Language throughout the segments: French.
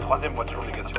3e mois de conjugation.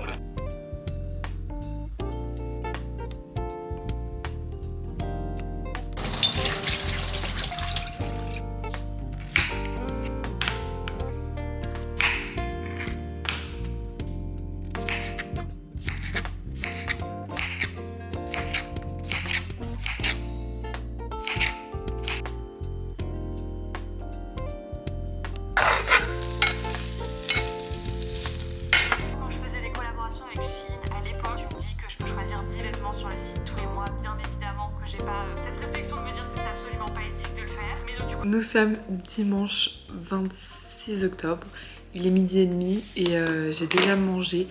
Sur le site tous les mois, bien évidemment que j'ai pas cette réflexion de me dire que c'est absolument pas éthique de le faire. Mais donc, du coup... Nous sommes dimanche 26 octobre, il est 12h30 et j'ai déjà mangé.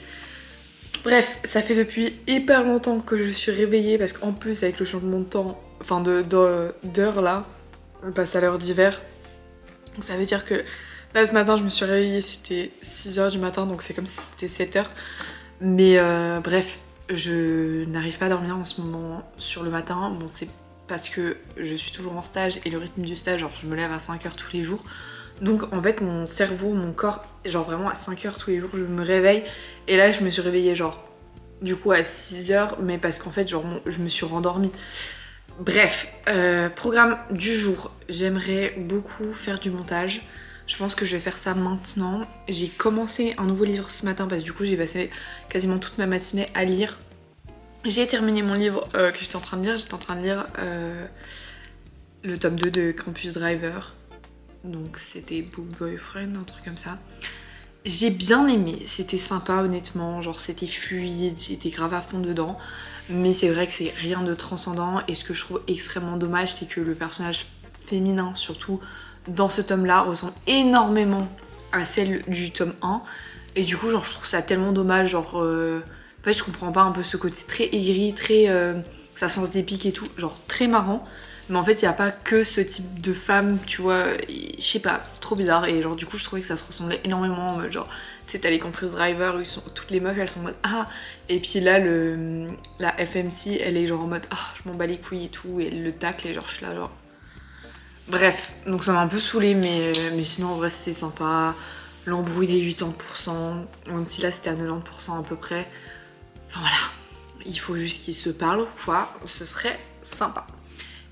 Bref, ça fait depuis hyper longtemps que je suis réveillée parce qu'en plus avec le changement de temps, enfin d'heure là, on passe à l'heure d'hiver. Donc ça veut dire que là ce matin je me suis réveillée, c'était 6h du matin donc c'est comme si c'était 7h. Mais bref, je n'arrive pas à dormir en ce moment sur le matin. Bon, c'est parce que je suis toujours en stage et le rythme du stage, genre je me lève à 5h tous les jours. Donc en fait mon cerveau, mon corps, genre vraiment à 5h tous les jours je me réveille. Et là je me suis réveillée genre du coup à 6h, mais parce qu'en fait genre je me suis rendormie. Bref, programme du jour, j'aimerais beaucoup faire du montage. Je pense que je vais faire ça maintenant. J'ai commencé un nouveau livre ce matin parce que du coup j'ai passé quasiment toute ma matinée à lire. J'ai terminé mon livre que j'étais en train de lire. J'étais en train de lire le tome 2 de Campus Driver. Donc c'était Book Boyfriend, un truc comme ça. J'ai bien aimé, c'était sympa honnêtement, genre c'était fluide, j'étais grave à fond dedans. Mais c'est vrai que c'est rien de transcendant et ce que je trouve extrêmement dommage c'est que le personnage féminin surtout dans ce tome-là ressemble énormément à celle du tome 1. Et du coup, genre, je trouve ça tellement dommage. Genre, en fait, je comprends pas un peu ce côté très aigri, très. Ça sens des pics et tout, genre très marrant. Mais en fait, il n'y a pas que ce type de femme, tu vois. Je sais pas, trop bizarre. Et genre, du coup, je trouvais que ça se ressemblait énormément. En mode, genre, tu sais, t'as les Campus Driver où toutes les meufs, elles sont en mode ah. Et puis là, la FMC, elle est genre en mode ah, je m'en bats les couilles et tout. Et elle le tacle, et genre, je suis là, genre. Bref, donc ça m'a un peu saoulée, mais sinon en vrai c'était sympa. L'embrouille des 80%, même si là c'était à 90% à peu près. Enfin voilà, il faut juste qu'ils se parlent, quoi, ce serait sympa.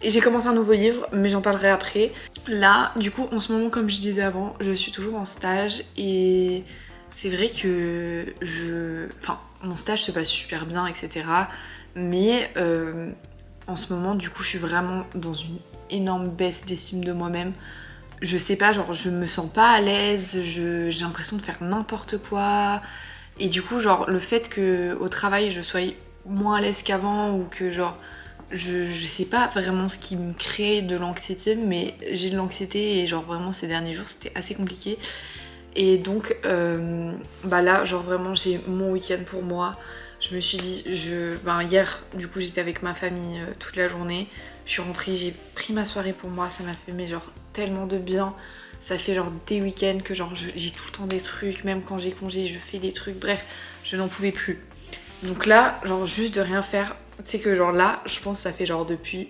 Et j'ai commencé un nouveau livre, mais j'en parlerai après. Là, du coup, en ce moment, comme je disais avant, je suis toujours en stage et c'est vrai que Enfin, mon stage se passe super bien, etc. Mais en ce moment, du coup, je suis vraiment dans une énorme baisse d'estime de moi-même. Je sais pas, genre, je me sens pas à l'aise, j'ai l'impression de faire n'importe quoi. Et du coup, genre, le fait qu'au travail, je sois moins à l'aise qu'avant ou que, genre, je sais pas vraiment ce qui me crée de l'anxiété, mais j'ai de l'anxiété et, genre, vraiment, ces derniers jours, c'était assez compliqué. Et donc, bah là, genre, vraiment, j'ai mon week-end pour moi. Je me suis dit, hier, du coup, j'étais avec ma famille toute la journée. Je suis rentrée, j'ai pris ma soirée pour moi, ça m'a fait mais genre tellement de bien. Ça fait genre des week-ends que genre j'ai tout le temps des trucs, même quand j'ai congé, je fais des trucs. Bref, je n'en pouvais plus. Donc là, genre juste de rien faire, tu sais que genre là, je pense que ça fait genre depuis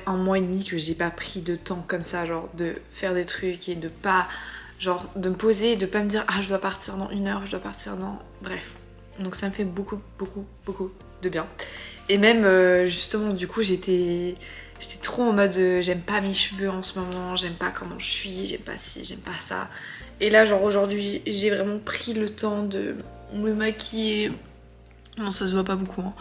1 mois et demi que j'ai pas pris de temps comme ça, genre de faire des trucs et de pas, genre de me poser et de pas me dire ah je dois partir dans 1 heure, je dois partir dans... Bref. Donc ça me fait beaucoup de bien. Et même justement du coup j'étais trop en mode j'aime pas mes cheveux en ce moment, j'aime pas comment je suis, j'aime pas ci, j'aime pas ça. Et là genre aujourd'hui j'ai vraiment pris le temps de me maquiller. Non ça se voit pas beaucoup hein.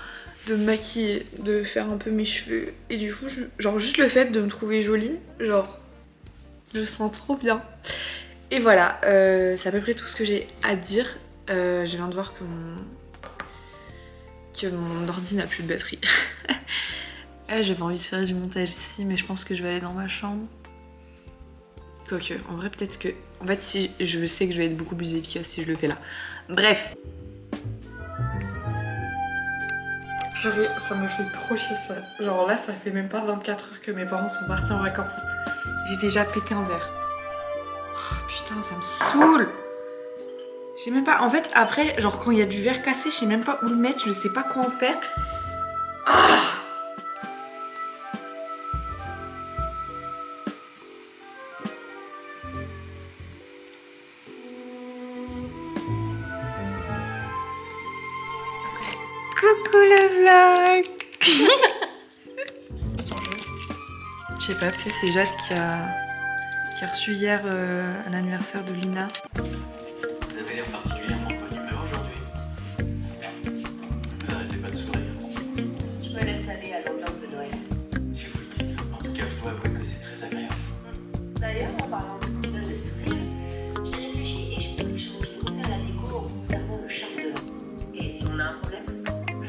De me maquiller, de faire un peu mes cheveux. Et du coup genre juste le fait de me trouver jolie, genre je me sens trop bien. Et voilà, c'est à peu près tout ce que j'ai à dire. Je viens de voir que mon ordi n'a plus de batterie. J'avais envie de faire du montage ici, mais je pense que je vais aller dans ma chambre. Quoique, en vrai, peut-être que... En fait, si je sais que je vais être beaucoup plus efficace si je le fais là. Bref. Purée, ça me fait trop chier ça. Genre là, ça fait même pas 24 heures que mes parents sont partis en vacances. J'ai déjà pété un verre. Oh, putain, ça me saoule. Je sais même pas... En fait, après, genre quand il y a du verre cassé, je sais même pas où le mettre, je sais pas quoi en faire. Ah. Coucou le vlog. Je sais pas, tu sais, c'est Jade qui a reçu hier l'anniversaire de Lina. Vous avez l'air particulièrement bonne humeur aujourd'hui. Vous arrêtez pas de sourire. Je me laisse aller à l'ambiance de Noël. Si vous le dites. En tout cas, je dois avouer que c'est très agréable. D'ailleurs, en parlant de ce qui donne le sourire, j'ai réfléchi et je trouve que j'aurais pu faire la déco en conservant le charme de l'an. Et si on a un problème,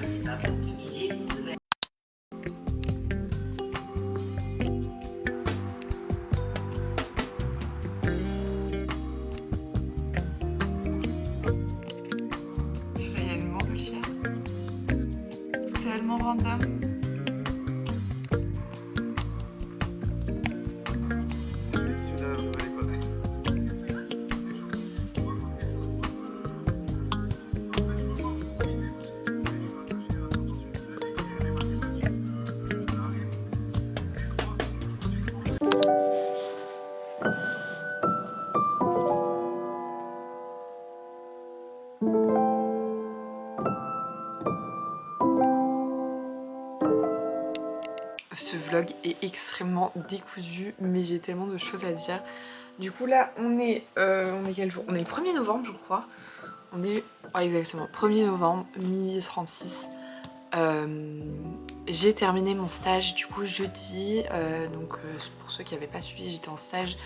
c'est pas vous qui disiez qu'on devait. Je suis réellement fière. C'est tellement random. Ce vlog est extrêmement décousu, mais j'ai tellement de choses à dire. Du coup là, on est quel jour? On est le 1er novembre je crois. On est... Ah, exactement, 1er novembre, 12h36. J'ai terminé mon stage du coup jeudi. Pour ceux qui n'avaient pas suivi, j'étais en stage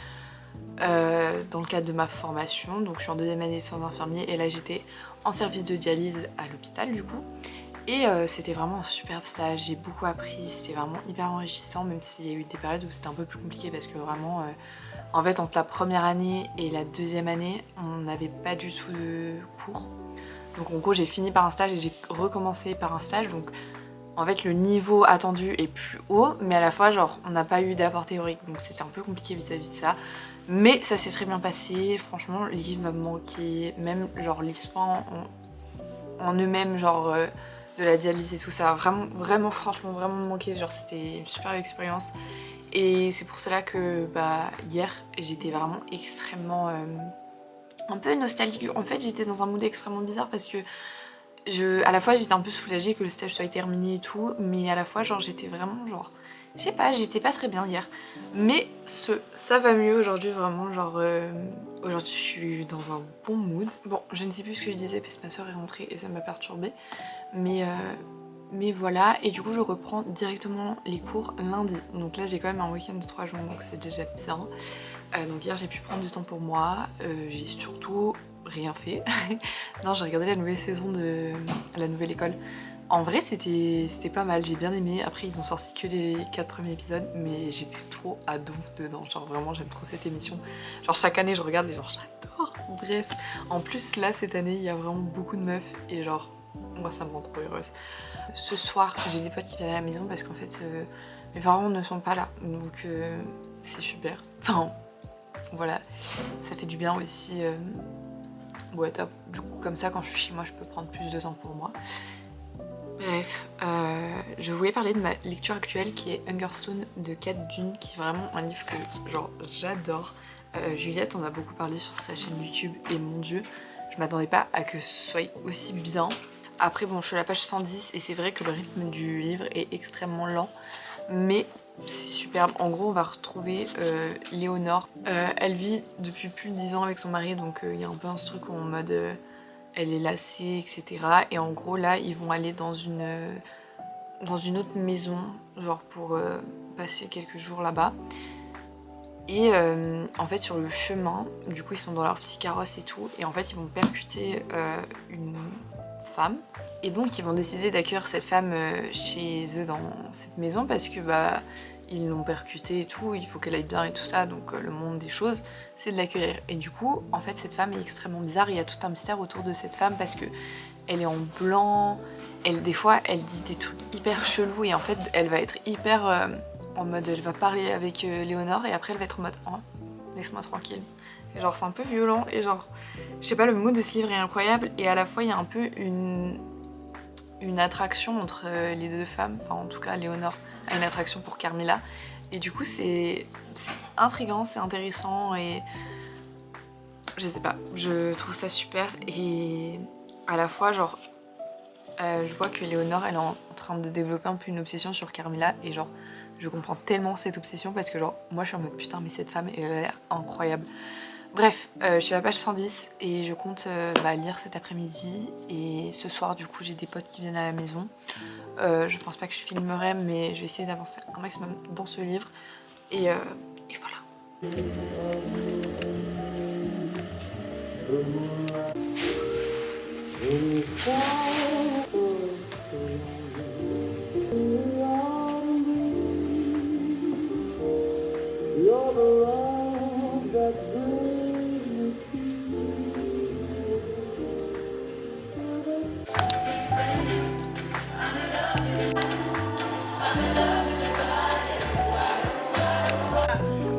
dans le cadre de ma formation. Donc je suis en 2e année de soins infirmiers et là j'étais en service de dialyse à l'hôpital du coup. Et c'était vraiment un superbe stage, j'ai beaucoup appris, c'était vraiment hyper enrichissant, même s'il y a eu des périodes où c'était un peu plus compliqué parce que vraiment, en fait entre la première année et la 2e année, on n'avait pas du tout de cours. Donc en gros j'ai fini par un stage et j'ai recommencé par un stage, donc en fait le niveau attendu est plus haut, mais à la fois genre on n'a pas eu d'apport théorique, donc c'était un peu compliqué vis-à-vis de ça. Mais ça s'est très bien passé, franchement Liv m'a manqué, même genre les soins en eux-mêmes, genre... de la dialyse et tout ça, vraiment franchement vraiment manqué, genre c'était une super expérience et c'est pour cela que hier j'étais vraiment extrêmement un peu nostalgique. En fait j'étais dans un mood extrêmement bizarre parce que à la fois j'étais un peu soulagée que le stage soit terminé et tout, mais à la fois genre j'étais vraiment genre je sais pas, j'étais pas très bien hier, mais ça va mieux aujourd'hui, vraiment genre aujourd'hui je suis dans un bon mood. Bon, je ne sais plus ce que je disais parce que ma soeur est rentrée et ça m'a perturbée, mais voilà, et du coup je reprends directement les cours lundi, donc là j'ai quand même un week-end de 3 jours, donc c'est déjà bien. Donc hier j'ai pu prendre du temps pour moi, j'ai surtout rien fait. Non, j'ai regardé la nouvelle saison de la nouvelle école. En vrai c'était pas mal, j'ai bien aimé. Après ils ont sorti que les 4 premiers épisodes, mais j'étais trop ado dedans, genre vraiment j'aime trop cette émission. Genre chaque année je regarde et genre j'adore. Bref, en plus là cette année il y a vraiment beaucoup de meufs et genre moi ça me rend trop heureuse. Ce soir j'ai des potes qui viennent à la maison parce qu'en fait mes parents ne sont pas là, donc c'est super. Enfin voilà, ça fait du bien aussi. Ouais, du coup comme ça quand je suis chez moi je peux prendre plus de temps pour moi. Bref, je voulais parler de ma lecture actuelle qui est Hungerstone de Kat Dune, qui est vraiment un livre que genre j'adore. Juliette en a beaucoup parlé sur sa chaîne YouTube et mon dieu, je m'attendais pas à que ce soit aussi bien. Après bon, je suis à la page 110 et c'est vrai que le rythme du livre est extrêmement lent, mais c'est superbe. En gros on va retrouver Léonore. Elle vit depuis plus de 10 ans avec son mari, donc il y a un peu un truc en mode... elle est lassée, etc. Et en gros là ils vont aller dans une autre maison, genre pour passer quelques jours là-bas. Et en fait sur le chemin, du coup ils sont dans leur petit carrosse et tout, et en fait ils vont percuter une femme. Et donc ils vont décider d'accueillir cette femme chez eux dans cette maison parce que ils l'ont percutée et tout, il faut qu'elle aille bien et tout ça, donc le monde des choses c'est de l'accueillir. Et du coup en fait cette femme est extrêmement bizarre, il y a tout un mystère autour de cette femme parce que elle est en blanc, des fois elle dit des trucs hyper chelous et en fait elle va être hyper en mode, elle va parler avec Léonore et après elle va être en mode oh, laisse-moi tranquille. Et genre c'est un peu violent et genre je sais pas, le mood de ce livre est incroyable et à la fois il y a un peu une attraction entre les deux femmes, enfin en tout cas Léonore a une attraction pour Carmilla et du coup c'est intriguant, c'est intéressant et je sais pas, je trouve ça super et à la fois genre Je vois que Léonore elle est en train de développer un peu une obsession sur Carmilla et genre je comprends tellement cette obsession parce que genre moi je suis en mode putain mais cette femme elle a l'air incroyable. Bref, je suis à la page 110 et je compte lire cet après-midi et ce soir du coup j'ai des potes qui viennent à la maison. Je pense pas que je filmerai mais je vais essayer d'avancer un maximum dans ce livre et voilà.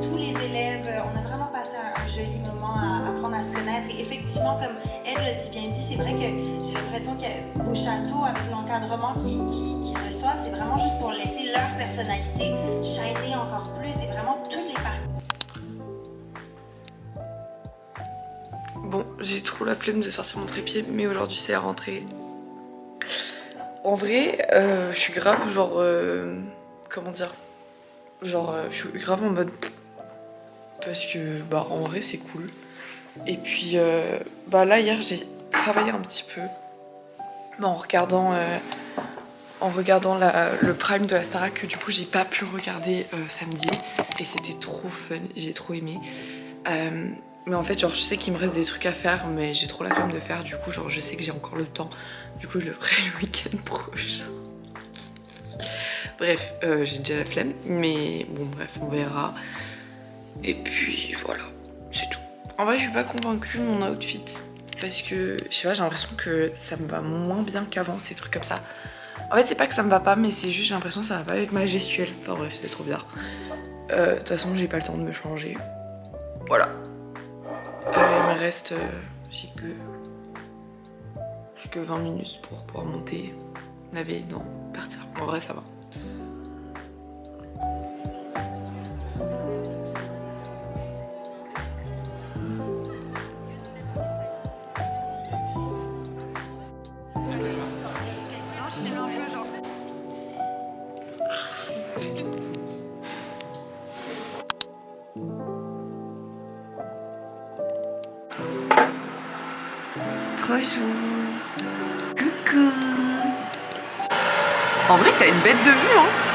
Tous les élèves, on a vraiment passé un joli moment à apprendre à se connaître. Et effectivement, comme elle l'a si bien dit, c'est vrai que j'ai l'impression qu'au château, avec l'encadrement qu'ils reçoivent, c'est vraiment juste pour laisser leur personnalité shiner encore plus. Et vraiment toutes les parties. Bon, j'ai trop la flemme de sortir mon trépied, mais aujourd'hui c'est la rentrée. En vrai, je suis grave genre... comment dire? Genre, je suis grave en mode... Parce que, bah, en vrai, c'est cool. Et puis, là, hier, j'ai travaillé un petit peu. Bah, en regardant le prime de la Starac, que du coup, j'ai pas pu regarder samedi. Et c'était trop fun, j'ai trop aimé. Mais en fait, genre, je sais qu'il me reste des trucs à faire, mais j'ai trop la flemme de faire. Du coup, genre, je sais que j'ai encore le temps. Du coup, je le ferai le week-end prochain. Bref, j'ai déjà la flemme, mais bon, bref, on verra. Et puis voilà, c'est tout. En vrai, je suis pas convaincue de mon outfit parce que je sais pas, j'ai l'impression que ça me va moins bien qu'avant, ces trucs comme ça. En fait, c'est pas que ça me va pas, mais c'est juste j'ai l'impression que ça va pas avec ma gestuelle. Enfin bref, c'est trop bizarre. De toute façon, j'ai pas le temps de me changer. Voilà. Il me reste, j'ai que 20 minutes pour pouvoir monter, laver les dents, partir. En vrai, ça va. Trop chou. Coucou. En vrai, t'as une bête de vue, hein.